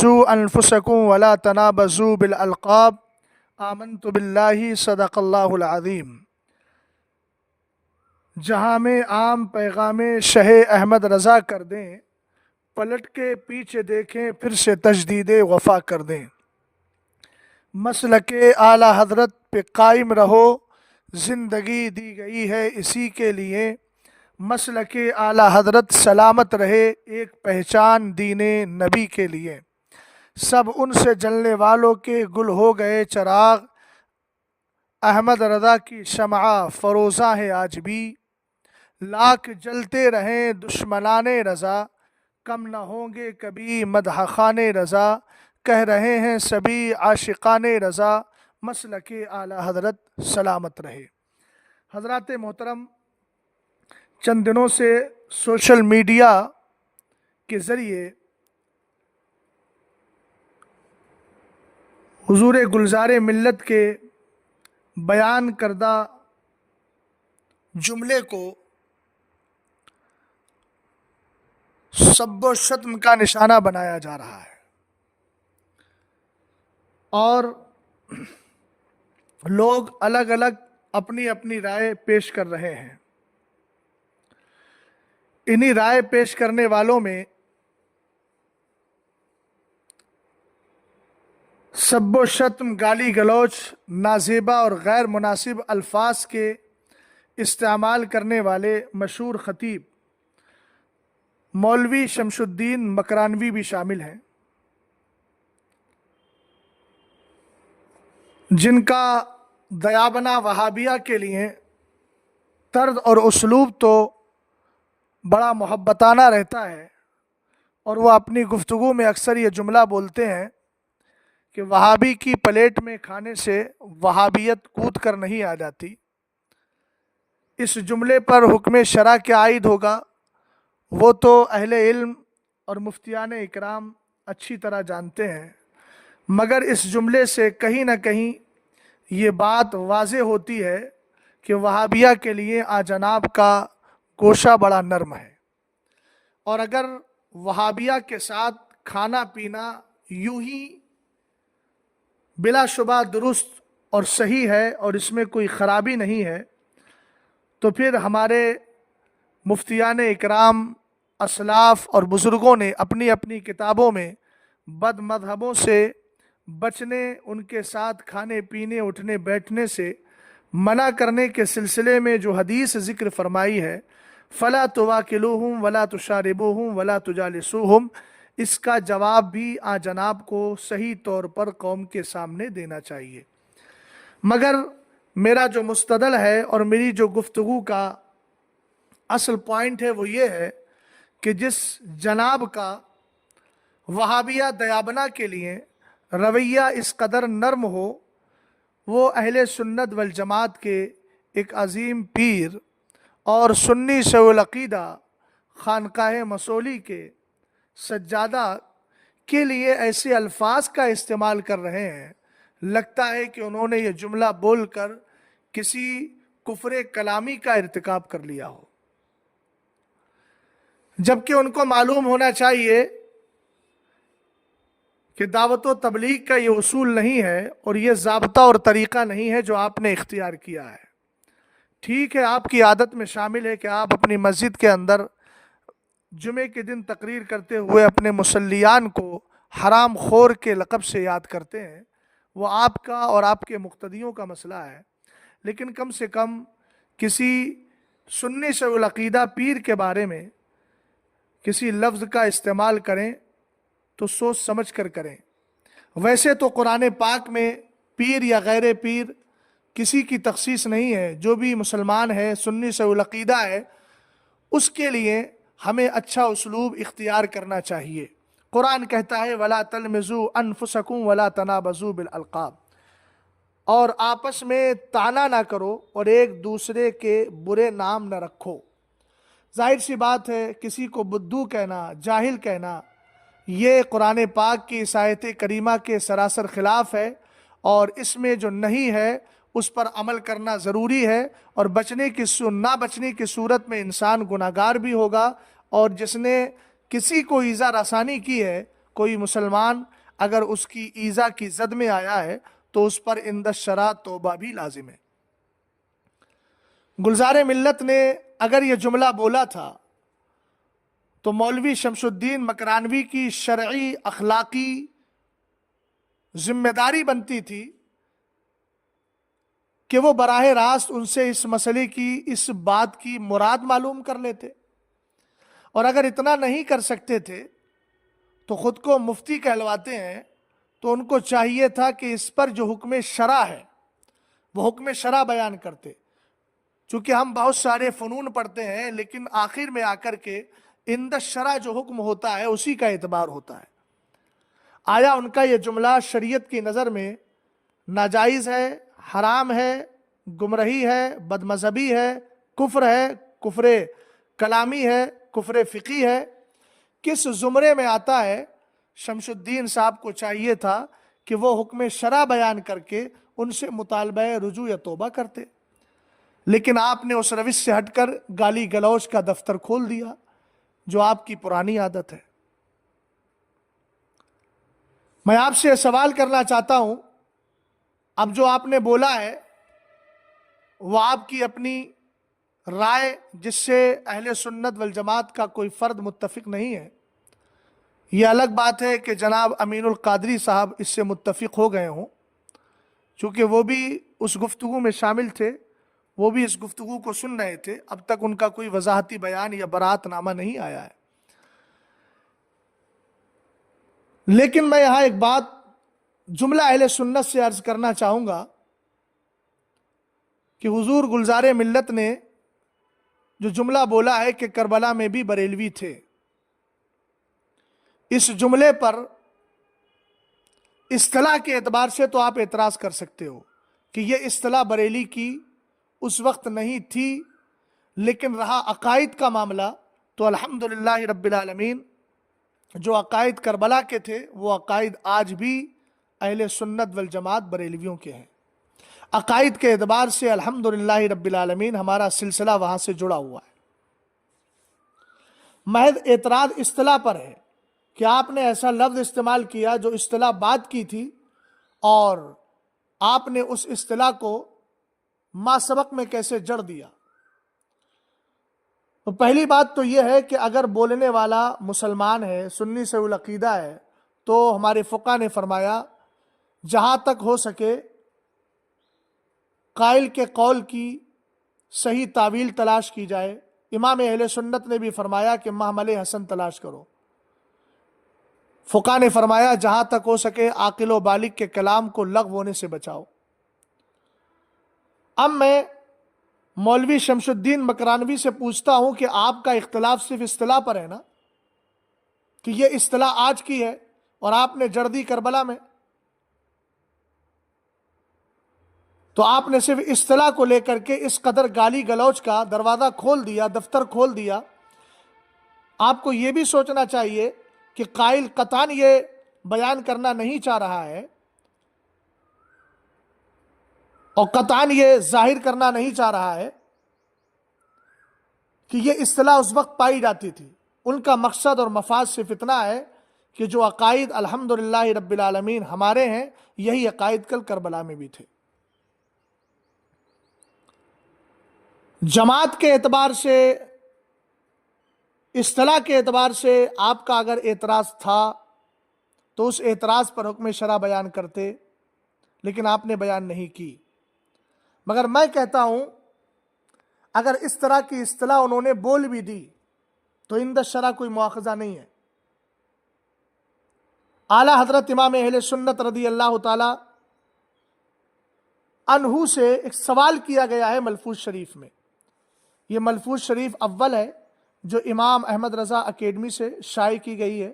تلمزوا انفسکم ولا تنابزوا بالالقاب آمنت باللہ صدق اللہ العظیم۔ جہاں میں عام پیغام شہ احمد رضا کر دیں، پلٹ کے پیچھے دیکھیں پھر سے تجدید وفا کر دیں۔ مسلک اعلی حضرت پہ قائم رہو، زندگی دی گئی ہے اسی کے لیے۔ مسلک اعلی حضرت سلامت رہے، ایک پہچان دین نبی کے لیے۔ سب ان سے جلنے والوں کے گل ہو گئے چراغ، احمد رضا کی شمع فروزاں ہے آج بھی۔ لاکھ جلتے رہیں دشمنان رضا، کم نہ ہوں گے کبھی مدح خوان رضا۔ کہہ رہے ہیں سبھی عاشقان رضا، مسلک اعلی حضرت سلامت رہے۔ حضرات محترم، چند دنوں سے سوشل میڈیا کے ذریعے حضور گلزار ملت کے بیان کردہ جملے کو سب و شتم کا نشانہ بنایا جا رہا ہے، اور لوگ الگ الگ اپنی اپنی رائے پیش کر رہے ہیں۔ انہی رائے پیش کرنے والوں میں سب و شتم، گالی گلوچ، نازیبا اور غیر مناسب الفاظ کے استعمال کرنے والے مشہور خطیب مولوی شمس الدین مکرانوی بھی شامل ہیں، جن کا دیابنا وہابیہ کے لیے طرز اور اسلوب تو بڑا محبتانہ رہتا ہے، اور وہ اپنی گفتگو میں اکثر یہ جملہ بولتے ہیں کہ وہابی کی پلیٹ میں کھانے سے وہابیت کود کر نہیں آ جاتی۔ اس جملے پر حکم شرع کیا عائد ہوگا وہ تو اہل علم اور مفتیان اکرام اچھی طرح جانتے ہیں، مگر اس جملے سے کہیں نہ کہیں یہ بات واضح ہوتی ہے کہ وہابیہ کے لیے جناب کا گوشہ بڑا نرم ہے، اور اگر وہابیہ کے ساتھ کھانا پینا یوں ہی بلا شبہ درست اور صحیح ہے اور اس میں کوئی خرابی نہیں ہے، تو پھر ہمارے مفتیان اکرام، اسلاف اور بزرگوں نے اپنی اپنی کتابوں میں بد مذہبوں سے بچنے، ان کے ساتھ کھانے پینے اٹھنے بیٹھنے سے منع کرنے کے سلسلے میں جو حدیث ذکر فرمائی ہے، فَلَا تُوَاكِلُوهُمْ وَلَا تُشَارِبُوهُمْ وَلَا تُجَالِسُوهُمْ، اس کا جواب بھی جناب کو صحیح طور پر قوم کے سامنے دینا چاہیے۔ مگر میرا جو مستدل ہے اور میری جو گفتگو کا اصل پوائنٹ ہے وہ یہ ہے کہ جس جناب کا وہابیہ دیابنا کے لیے رویہ اس قدر نرم ہو، وہ اہل سنت والجماعت کے ایک عظیم پیر اور سنی شیوع العقیدہ خانقاہ مصولی کے سجادہ کے لیے ایسے الفاظ کا استعمال کر رہے ہیں، لگتا ہے کہ انہوں نے یہ جملہ بول کر کسی کفر کلامی کا ارتکاب کر لیا ہو، جبکہ ان کو معلوم ہونا چاہیے کہ دعوت و تبلیغ کا یہ اصول نہیں ہے اور یہ ضابطہ اور طریقہ نہیں ہے جو آپ نے اختیار کیا ہے۔ ٹھیک ہے، آپ کی عادت میں شامل ہے کہ آپ اپنی مسجد کے اندر جمعے کے دن تقریر کرتے ہوئے اپنے مصلیان کو حرام خور کے لقب سے یاد کرتے ہیں، وہ آپ کا اور آپ کے مقتدیوں کا مسئلہ ہے، لیکن کم سے کم کسی سنی شیوع العقیدہ پیر کے بارے میں کسی لفظ کا استعمال کریں تو سوچ سمجھ کر کریں۔ ویسے تو قرآن پاک میں پیر یا غیر پیر کسی کی تخصیص نہیں ہے، جو بھی مسلمان ہے، سنی شیوع العقیدہ ہے، اس کے لیے ہمیں اچھا اسلوب اختیار کرنا چاہیے۔ قرآن کہتا ہے وَلَا تَلْمِزُوا أَنفُسَكُمْ وَلَا تَنَابَزُوا بِالْأَلْقَابِ، اور آپس میں طعنہ نہ کرو اور ایک دوسرے کے برے نام نہ رکھو۔ ظاہر سی بات ہے، کسی کو بدھو کہنا، جاہل کہنا، یہ قرآن پاک کی اس آیت کریمہ کے سراسر خلاف ہے، اور اس میں جو نہیں ہے اس پر عمل کرنا ضروری ہے، اور نہ بچنے کی صورت میں انسان گناہگار بھی ہوگا، اور جس نے کسی کو ایذا رسانی کی ہے کوئی مسلمان اگر اس کی ایذا کی زد میں آیا ہے تو اس پر عند الشرع توبہ بھی لازم ہے۔ گلزار ملت نے اگر یہ جملہ بولا تھا تو مولوی شمس الدین مکرانوی کی شرعی اخلاقی ذمہ داری بنتی تھی کہ وہ براہ راست ان سے اس مسئلے کی، اس بات کی مراد معلوم کر لیتے، اور اگر اتنا نہیں کر سکتے تھے تو خود کو مفتی کہلواتے ہیں، تو ان کو چاہیے تھا کہ اس پر جو حکم شرع ہے وہ حکم شرع بیان کرتے۔ چونکہ ہم بہت سارے فنون پڑھتے ہیں لیکن آخر میں آ کر کے عند الشرع جو حکم ہوتا ہے اسی کا اعتبار ہوتا ہے۔ آیا ان کا یہ جملہ شریعت کی نظر میں ناجائز ہے، حرام ہے، گمراہی ہے، بد مذہبی ہے، کفر کلامی ہے، کفر فقہی ہے، کس زمرے میں آتا ہے؟ شمس الدین صاحب کو چاہیے تھا کہ وہ حکم شرع بیان کر کے ان سے مطالبہ رجوع یا توبہ کرتے، لیکن آپ نے اس روش سے ہٹ کر گالی گلوچ کا دفتر کھول دیا جو آپ کی پرانی عادت ہے۔ میں آپ سے سوال کرنا چاہتا ہوں، اب جو آپ نے بولا ہے وہ آپ کی اپنی رائے جس سے اہل سنت والجماعت کا کوئی فرد متفق نہیں ہے، یہ الگ بات ہے کہ جناب امین القادری صاحب اس سے متفق ہو گئے ہوں، چونکہ وہ بھی اس گفتگو میں شامل تھے، وہ بھی اس گفتگو کو سن رہے تھے، اب تک ان کا کوئی وضاحتی بیان یا برات نامہ نہیں آیا ہے۔ لیکن میں یہاں ایک بات جملہ اہل سنت سے عرض کرنا چاہوں گا کہ حضور گلزار ملت نے جو جملہ بولا ہے کہ کربلا میں بھی بریلوی تھے، اس جملے پر اصطلاح کے اعتبار سے تو آپ اعتراض کر سکتے ہو کہ یہ اصطلاح بریلی کی اس وقت نہیں تھی، لیکن رہا عقائد کا معاملہ تو الحمدللہ رب العالمین جو عقائد کربلا کے تھے وہ عقائد آج بھی اہل سنت والجماعت بریلویوں کے ہیں۔ عقائد کے اعتبار سے الحمدللہ رب العالمین ہمارا سلسلہ وہاں سے جڑا ہوا ہے۔ محض اعتراض اصطلاح پر ہے کہ آپ نے ایسا لفظ استعمال کیا جو اصطلاح بات کی تھی، اور آپ نے اس اصطلاح کو ما سبق میں کیسے جڑ دیا۔ تو پہلی بات تو یہ ہے کہ اگر بولنے والا مسلمان ہے، سنی سے العقیدہ ہے، تو ہمارے فقہ نے فرمایا جہاں تک ہو سکے قائل کے قول کی صحیح تعویل تلاش کی جائے۔ امام اہل سنت نے بھی فرمایا کہ محمل حسن تلاش کرو۔ فقہ نے فرمایا جہاں تک ہو سکے عاقل و بالغ کے کلام کو لغو ہونے سے بچاؤ۔ اب میں مولوی شمس الدین مکرانوی سے پوچھتا ہوں کہ آپ کا اختلاف صرف اصطلاح پر ہے نا، کہ یہ اصطلاح آج کی ہے اور آپ نے جڑ دی کربلا میں، تو آپ نے صرف اصطلاح کو لے کر کے اس قدر گالی گلوچ کا دروازہ کھول دیا، دفتر کھول دیا۔ آپ کو یہ بھی سوچنا چاہیے کہ قائل قطعاً یہ بیان کرنا نہیں چاہ رہا ہے اور قطعاً یہ ظاہر کرنا نہیں چاہ رہا ہے کہ یہ اصطلاح اس وقت پائی جاتی تھی۔ ان کا مقصد اور مفاد صرف اتنا ہے کہ جو عقائد الحمدللہ رب العالمین ہمارے ہیں، یہی عقائد کل کربلا میں بھی تھے۔ جماعت کے اعتبار سے، اصطلاح کے اعتبار سے آپ کا اگر اعتراض تھا تو اس اعتراض پر حکم شرع بیان کرتے، لیکن آپ نے بیان نہیں کی۔ مگر میں کہتا ہوں اگر اس طرح کی اصطلاح انہوں نے بول بھی دی تو عند الشرع کوئی مواخذہ نہیں ہے۔ اعلیٰ حضرت امام اہل سنت رضی اللہ تعالی عنہ سے ایک سوال کیا گیا ہے ملفوظ شریف میں۔ یہ ملفوظ شریف اول ہے جو امام احمد رضا اکیڈمی سے شائع کی گئی ہے،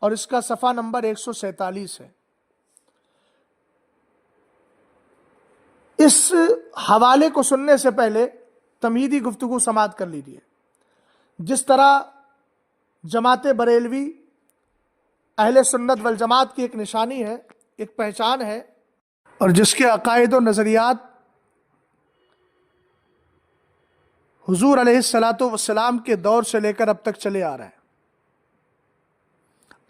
اور اس کا صفحہ نمبر 147 ہے۔ اس حوالے کو سننے سے پہلے تمہیدی گفتگو سماعت کر لیجیے۔ جس طرح جماعت بریلوی اہل سنت والجماعت کی ایک نشانی ہے، ایک پہچان ہے، اور جس کے عقائد و نظریات حضور علیہ الصلاۃ والسلام کے دور سے لے کر اب تک چلے آ رہے ہیں۔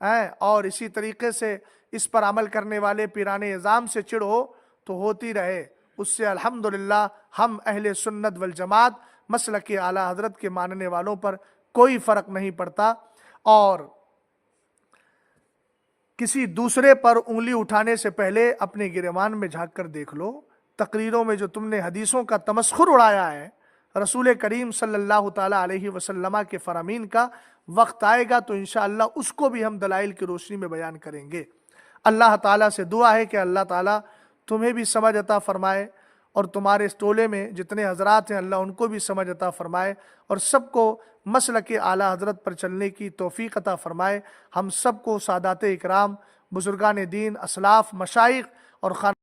اور اسی طریقے سے اس پر عمل کرنے والے پیران اعظام سے چڑ ہو تو ہوتی رہے، اس سے الحمدللہ ہم اہل سنت والجماعت مسلک اعلیٰ حضرت کے ماننے والوں پر کوئی فرق نہیں پڑتا۔ اور کسی دوسرے پر انگلی اٹھانے سے پہلے اپنے گریبان میں جھانک کر دیکھ لو، تقریروں میں جو تم نے حدیثوں کا تمسخر اڑایا ہے، رسول کریم صلی اللہ تعالیٰ علیہ وسلم کے فرامین کا، وقت آئے گا تو انشاءاللہ اس کو بھی ہم دلائل کی روشنی میں بیان کریں گے۔ اللہ تعالیٰ سے دعا ہے کہ اللہ تعالیٰ تمہیں بھی سمجھ عطا فرمائے، اور تمہارے اس ٹولے میں جتنے حضرات ہیں اللہ ان کو بھی سمجھ عطا فرمائے، اور سب کو مسلک اعلیٰ حضرت پر چلنے کی توفیق عطا فرمائے۔ ہم سب کو سادات اکرام، بزرگان دین، اسلاف، مشائخ اور خان